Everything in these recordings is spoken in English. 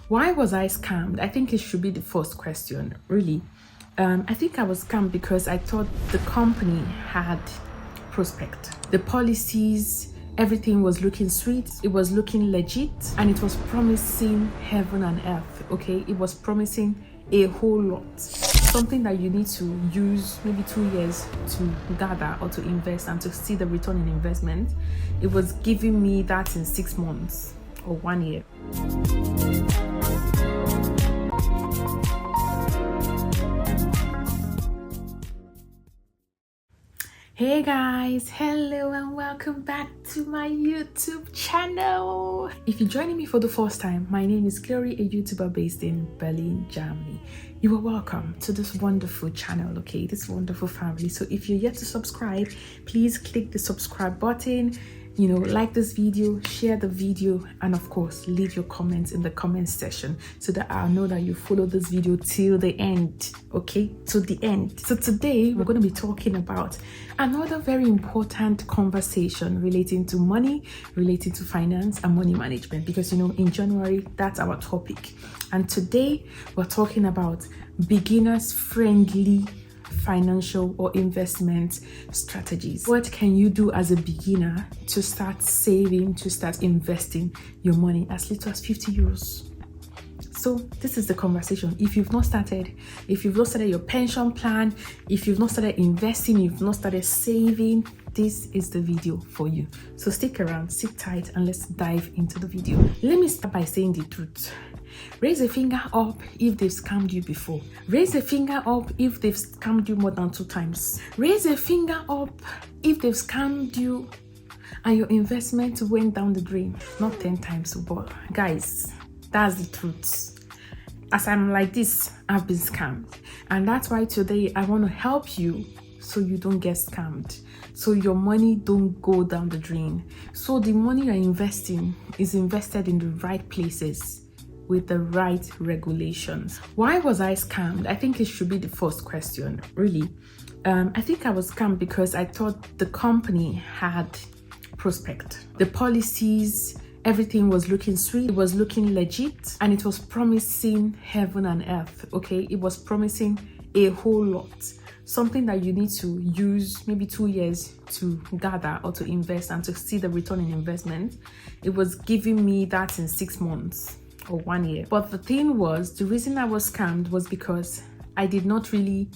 Why was I scammed? I think it should be the first question, really. I think I was scammed because I thought the company had prospect. The policies, everything was looking sweet, it was looking legit, and it was promising heaven and earth, okay? It was promising a whole lot. Something that you need to use maybe 2 years to gather or to invest and to see the return in investment. It was giving me that in 6 months or 1 year. Hey guys, hello and welcome back to my YouTube channel. If you're joining me for the first time, my name is Glory, a YouTuber based in Berlin, Germany. You are welcome to this wonderful channel, okay, this wonderful family. So if you're yet to subscribe, please click the subscribe button, like this video, share the video, and of course leave your comments in the comment section so that I'll know that you follow this video till the end, okay, to the end. So today we're going to be talking about another very important conversation relating to money, relating to finance and money management, because in January that's our topic. And today we're talking about beginners friendly financial or investment strategies. What can you do as a beginner to start saving, to start investing your money as little as 50 euros? So this is the conversation. If you've not started your pension plan, if you've not started investing, you've not started saving, this is the video for you. So stick around, sit tight, and let's dive into the video. Let me start by saying the truth. Raise a finger up if they've scammed you before. Raise a finger up if they've scammed you more than 2 times. Raise a finger up if they've scammed you and your investment went down the drain. Not 10 times, but guys, that's the truth. As I'm like this, I've been scammed. And that's why today I want to help you so you don't get scammed, so your money don't go down the drain, so the money you're investing is invested in the right places with the right regulations. Why was I scammed? I think it should be the first question, really. I think I was scammed because I thought the company had prospect. The policies, everything was looking sweet, it was looking legit, and it was promising heaven and earth, okay? It was promising a whole lot. Something that you need to use maybe 2 years to gather or to invest and to see the return in investment. It was giving me that in 6 months or 1 year. But the thing was, the reason I was scammed was because I did not really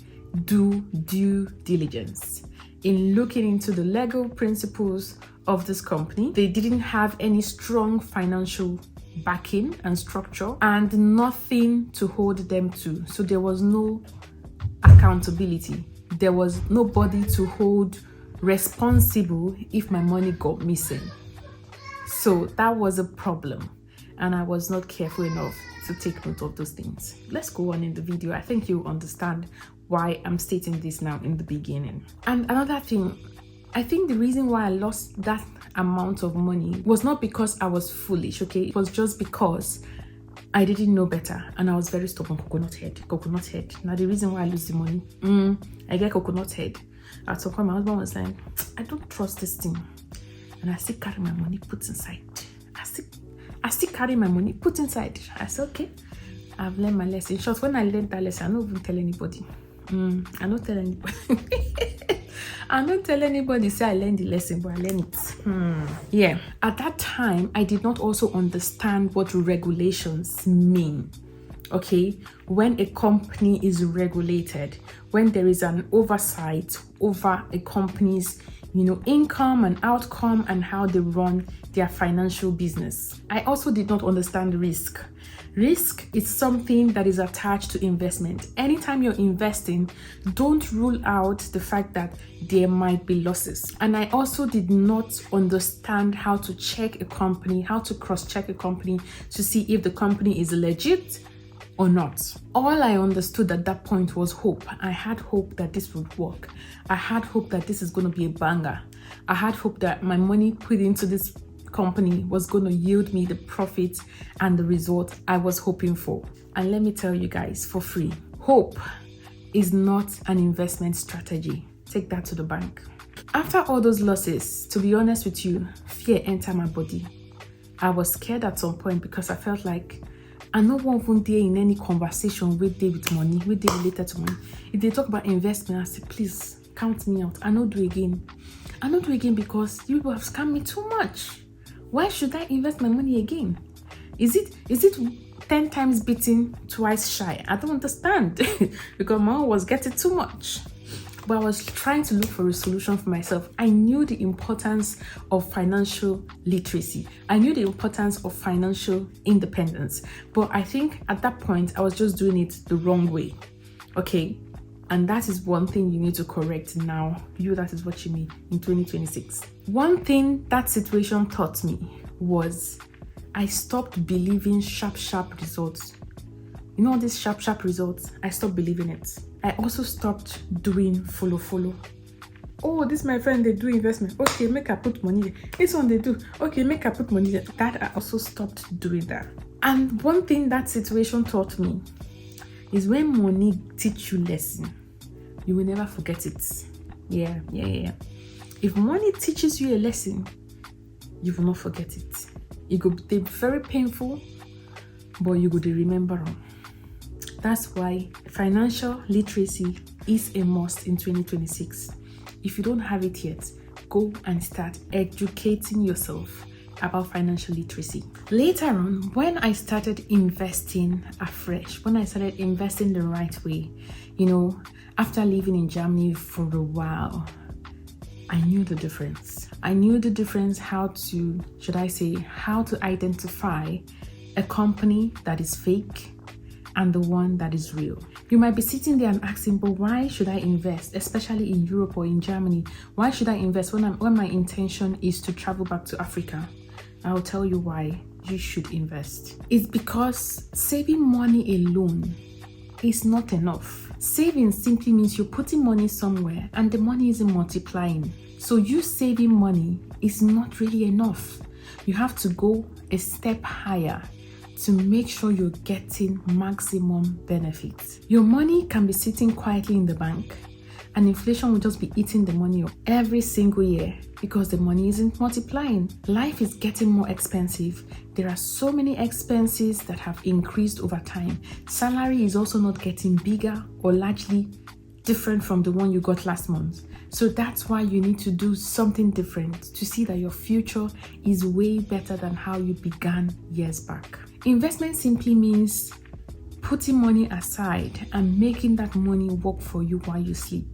do due diligence in looking into the legal principles of this company. They didn't have any strong financial backing and structure and nothing to hold them to. So there was no accountability. There was nobody to hold responsible if my money got missing. So that was a problem, and I was not careful enough to take note of those things. Let's go on in the video. I think you'll understand why I'm stating this now in the beginning. And another thing, I think the reason why I lost that amount of money was not because I was foolish, okay? It was just because I didn't know better and I was very stubborn. Coconut head. Now the reason why I lose the money, I get coconut head. At some point my husband was like, I don't trust this thing. And I still carry my money put inside. I still carry my money put inside. I said, okay, I've learned my lesson. In short, when I learned that lesson, I don't even tell anybody. I don't tell anybody. I don't tell anybody say I learned the lesson, but I learned it. Yeah. At that time, I did not also understand what regulations mean. Okay, when a company is regulated, when there is an oversight over a company's income and outcome and how they run their financial business. I also did not understand risk. Risk is something that is attached to investment. Anytime you're investing, don't rule out the fact that there might be losses. And I also did not understand how to check a company, how to cross-check a company to see if the company is legit or not. All I understood at that point was hope. I had hope that this would work. I had hope that this is going to be a banger. I had hope that my money put into this company was going to yield me the profit and the result I was hoping for. And let me tell you guys for free, hope is not an investment strategy. Take that to the bank. After all those losses, to be honest with you, fear entered my body. I was scared at some point because I felt like And no one even there in any conversation with they with money, with they related to money. If they talk about investment, I say, please count me out. I not do again. I not do again because you people have scammed me too much. Why should I invest my money again? Is it 10 times beaten, twice shy? I don't understand. Because my own was getting too much. But I was trying to look for a solution for myself. I knew the importance of financial literacy. I knew the importance of financial independence. But I think at that point, I was just doing it the wrong way. Okay? And that is one thing you need to correct now. That is what you mean in 2026. One thing that situation taught me was I stopped believing sharp results. You know these sharp results? I stopped believing it. I also stopped doing follow. Oh, this my friend, they do investment. Okay, make I put money there. This one they do. Okay, make I put money there. That I also stopped doing that. And one thing that situation taught me is when money teach you lesson, you will never forget it. Yeah. If money teaches you a lesson, you will not forget it. It could be very painful, but you could remember them. That's why financial literacy is a must in 2026. If you don't have it yet, go and start educating yourself about financial literacy. Later on, when I started investing afresh, when I started investing the right way, after living in Germany for a while, I knew the difference. I knew the difference how to identify a company that is fake and the one that is real. You might be sitting there and asking, but why should I invest, especially in Europe or in Germany? Why should I invest when my intention is to travel back to Africa? I'll tell you why you should invest. It's because saving money alone is not enough. Saving simply means you're putting money somewhere and the money isn't multiplying. So you saving money is not really enough. You have to go a step higher to make sure you're getting maximum benefits. Your money can be sitting quietly in the bank and inflation will just be eating the money up every single year because the money isn't multiplying. Life is getting more expensive. There are so many expenses that have increased over time. Salary is also not getting bigger or largely different from the one you got last month. So that's why you need to do something different to see that your future is way better than how you began years back. Investment simply means putting money aside and making that money work for you while you sleep.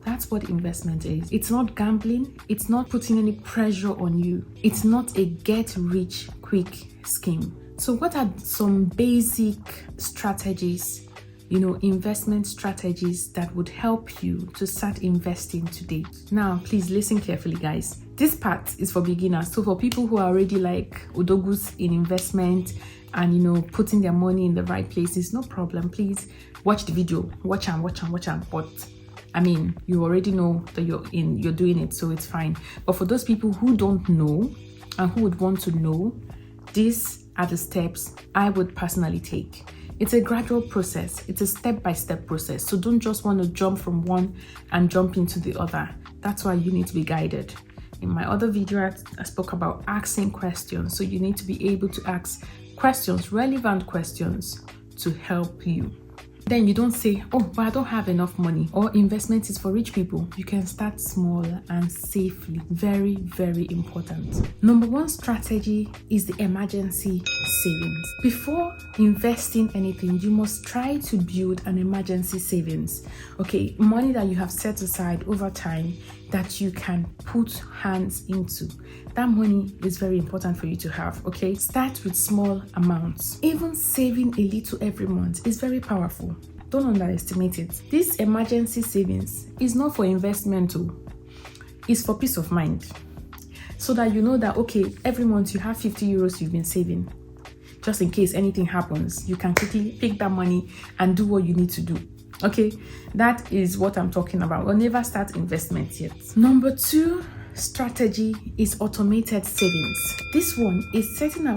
That's what investment is. It's not gambling. It's not putting any pressure on you. It's not a get-rich-quick scheme. So what are some basic strategies, investment strategies that would help you to start investing today? Now, please listen carefully, guys. This part is for beginners. So for people who are already like odogus in investment and, putting their money in the right places, no problem. Please watch the video. Watch them. But you already know that you're doing it, so it's fine. But for those people who don't know and who would want to know, these are the steps I would personally take. It's a gradual process. It's a step-by-step process. So don't just want to jump from one and jump into the other. That's why you need to be guided. In my other video, I spoke about asking questions. So you need to be able to ask questions, relevant questions to help you. Then you don't say, oh, but I don't have enough money, or investment is for rich people. You can start small and safely. Very, very important. Number one strategy is the emergency savings. Before investing anything, you must try to build an emergency savings. Okay, money that you have set aside over time that you can put hands into. That money is very important for you to have, okay? Start with small amounts. Even saving a little every month is very powerful. Don't underestimate it. This emergency savings is not for investment, it's for peace of mind. So that you know that, okay, every month you have 50 euros you've been saving. Just in case anything happens, you can quickly pick that money and do what you need to do. Okay, that is what I'm talking about. We'll never start investment yet. Number two strategy is automated savings. This one is setting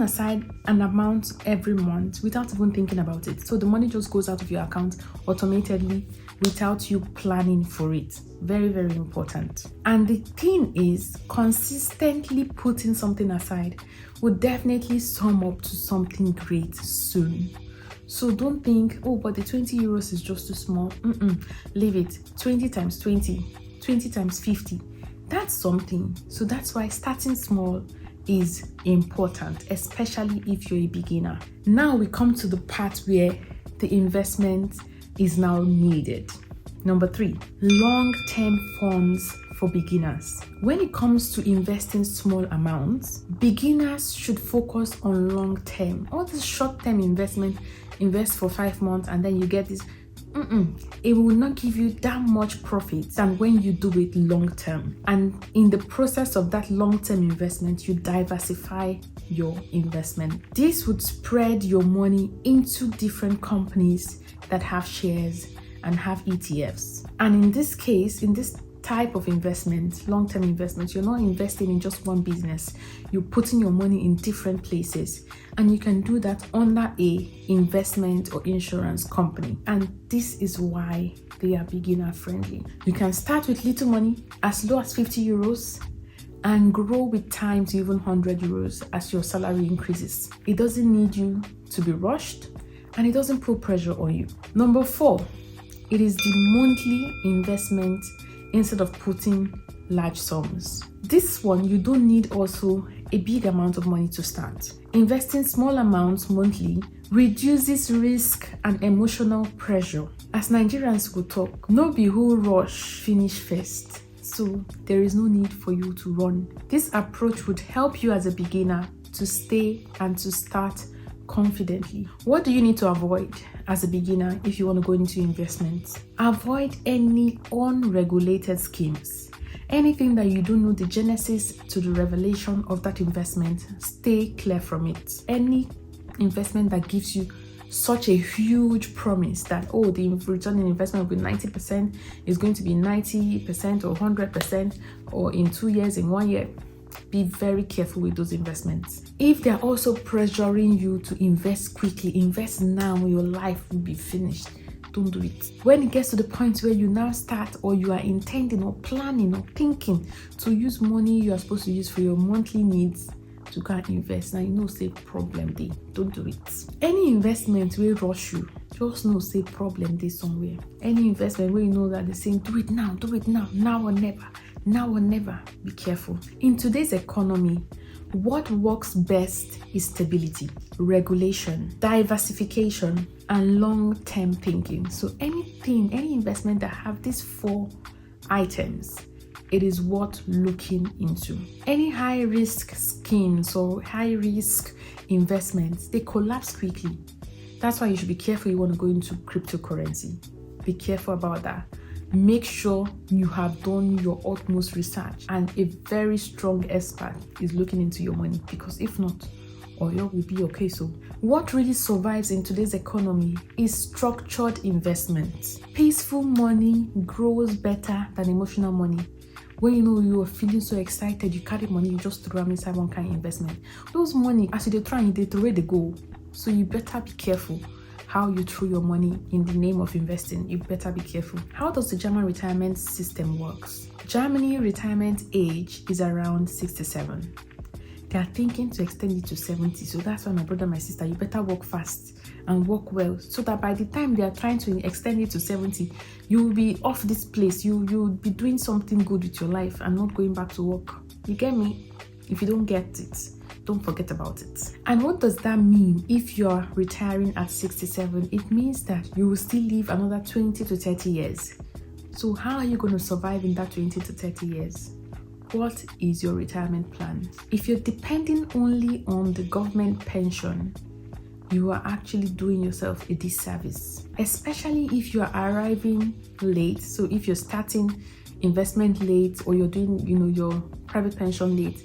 aside an amount every month without even thinking about it. So the money just goes out of your account automatically without you planning for it. Very, very important. And the thing is, consistently putting something aside will definitely sum up to something great soon. So don't think, oh, but the 20 euros is just too small. Leave it. 20 times 20, 20 times 50. That's something. So that's why starting small is important, especially if you're a beginner. Now we come to the part where the investment is now needed. Number 3, long-term funds for beginners. When it comes to investing small amounts, beginners should focus on long-term. All this short-term investment, invest for 5 months and then you get this. It will not give you that much profit than when you do it long-term. And in the process of that long-term investment, you diversify your investment. This would spread your money into different companies that have shares and have ETFs. And in this case, in this type of investment, long-term investment, you're not investing in just one business. You're putting your money in different places, and you can do that under a investment or insurance company. And this is why they are beginner friendly. You can start with little money, as low as 50 euros, and grow with time to even 100 euros as your salary increases. It doesn't need you to be rushed, and it doesn't put pressure on you. Number 4, it is the monthly investment instead of putting large sums. This one, you don't need also a big amount of money to start. Investing small amounts monthly reduces risk and emotional pressure. As Nigerians will talk, no be who rush finish first. So there is no need for you to run. This approach would help you as a beginner to stay and to start confidently. What do you need to avoid as a beginner if you want to go into investments? Avoid any unregulated schemes. Anything that you don't know the genesis to the revelation of that investment, stay clear from it. Any investment that gives you such a huge promise that, oh, the return on investment will be 90%, is going to be 90% or 100%, or in 2 years, in 1 year, be very careful with those investments. If they're also pressuring you to invest quickly, invest now, your life will be finished. Don't do it. When it gets to the point where you now start, or you are intending or planning or thinking to use money you are supposed to use for your monthly needs to go and invest, now you know say problem day. Don't do it. Any investment will rush you, just know say problem day somewhere. Any investment where you know that they're saying do it now, now or never. Now or never, be careful. In today's economy, what works best is stability, regulation, diversification, and long-term thinking. So any investment that have these 4 items, it is worth looking into. Any high-risk schemes or high-risk investments, they collapse quickly. That's why you should be careful you want to go into cryptocurrency. Be careful about that. Make sure you have done your utmost research and a very strong expert is looking into your money, because if not, oil will be okay. So what really survives in today's economy is structured investments. Peaceful money grows better than emotional money. When you know you are feeling so excited, you carry money, you just throw them inside one kind of investment. Those money, as they try, they throw the go. So you better be careful how you throw your money in the name of investing. You better be careful. How does the German retirement system works? Germany retirement age is around 67. They are thinking to extend it to 70. So that's why my brother, my sister, you better work fast and work well, so that by the time they are trying to extend it to 70, you will be off this place. You'll be doing something good with your life and not going back to work. You get me? If you don't get it, don't forget about it. And what does that mean if you're retiring at 67? It means that you will still live another 20 to 30 years. So how are you going to survive in that 20 to 30 years? What is your retirement plan? If you're depending only on the government pension, you are actually doing yourself a disservice, especially if you're arriving late. So if you're starting investment late, or you're doing, your private pension late,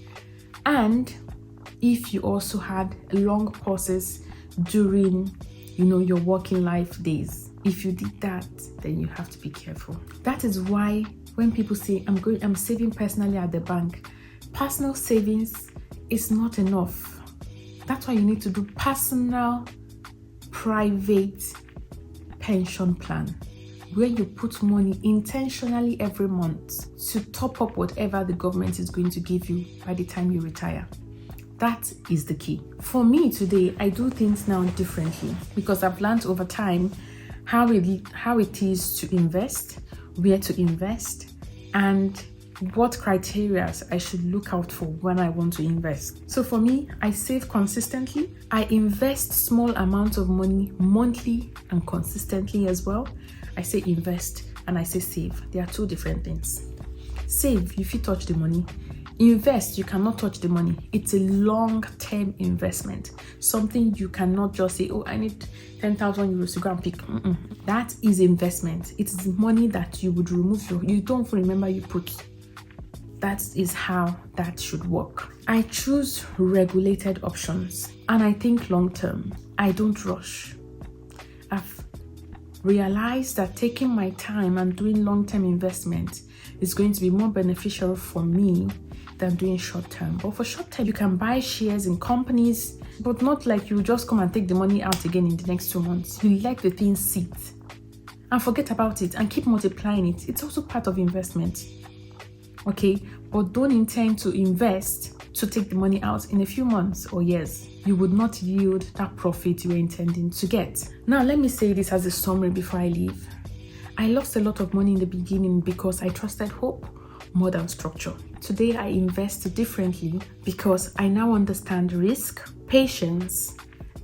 and if you also had long pauses during, your working life days. If you did that, then you have to be careful. That is why When people say I'm saving personally at the bank, personal savings is not enough. That's why you need to do personal, private pension plan, where you put money intentionally every month to top up whatever the government is going to give you by the time you retire. That is the key. For me today, I do things now differently because I've learned over time how it is to invest, where to invest, and what criteria I should look out for when I want to invest. So for me, I save consistently. I invest small amounts of money monthly and consistently as well. I say invest and I say save. They are two different things. Save, if you touch the money. Invest, you cannot touch the money. It's a long-term investment. Something you cannot just say, oh, I need 10,000 euros to go and pick. That is investment. It is money that you would remove. You don't remember you put. That is how that should work. I choose regulated options and I think long-term. I don't rush. I've realized that taking my time and doing long-term investment is going to be more beneficial for me than doing short-term. But for short-term, you can buy shares in companies, but not like you just come and take the money out again in the next 2 months. You let the thing sit and forget about it and keep multiplying it. It's also part of investment. Okay, but don't intend to invest to take the money out in a few months or years. You would not yield that profit you were intending to get. Now, let me say this as a summary before I leave. I lost a lot of money in the beginning because I trusted hope more than structure. Today, I invest differently because I now understand risk, patience,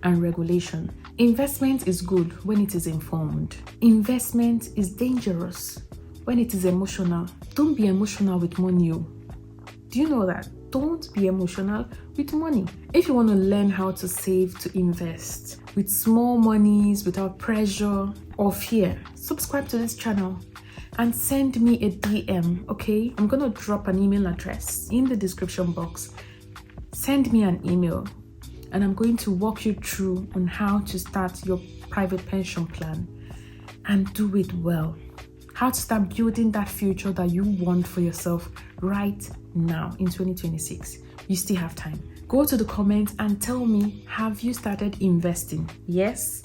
and regulation. Investment is good when it is informed. Investment is dangerous when it is emotional. Don't be emotional with money. Do you know that? Don't be emotional with money. If you want to learn how to save, to invest with small monies, without pressure or fear, subscribe to this channel and send me a DM, okay? I'm going to drop an email address in the description box. Send me an email and I'm going to walk you through on how to start your private pension plan and do it well. How to start building that future that you want for yourself right now in 2026. You still have time. Go to the comments and tell me, have you started investing? Yes?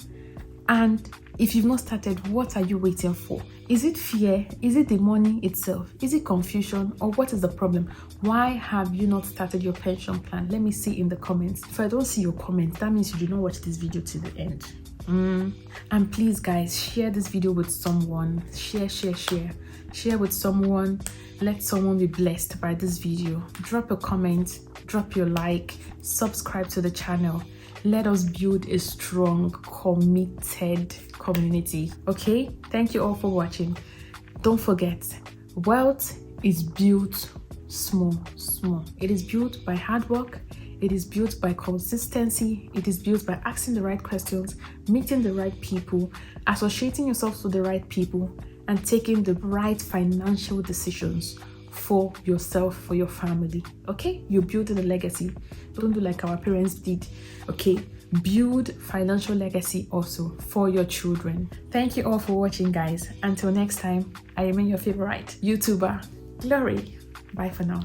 And if you've not started, what are you waiting for? Is it fear? Is it the money itself? Is it confusion? Or what is the problem? Why have you not started your pension plan? Let me see in the comments. If I don't see your comments, that means you did not watch this video to the end. And please guys, share this video with someone. Share with someone. Let someone be blessed by this video. Drop a comment, drop your like, subscribe to the channel. Let us build a strong, committed community. Okay, thank you all for watching. Don't forget, wealth is built small. It is built by hard work. It is built by consistency. It is built by asking the right questions, meeting the right people, associating yourself with the right people, and taking the right financial decisions for yourself, for your family. Okay? You're building a legacy. Don't do like our parents did. Okay? Build financial legacy also for your children. Thank you all for watching, guys. Until next time, I remain your favorite YouTuber, Glory. Bye for now.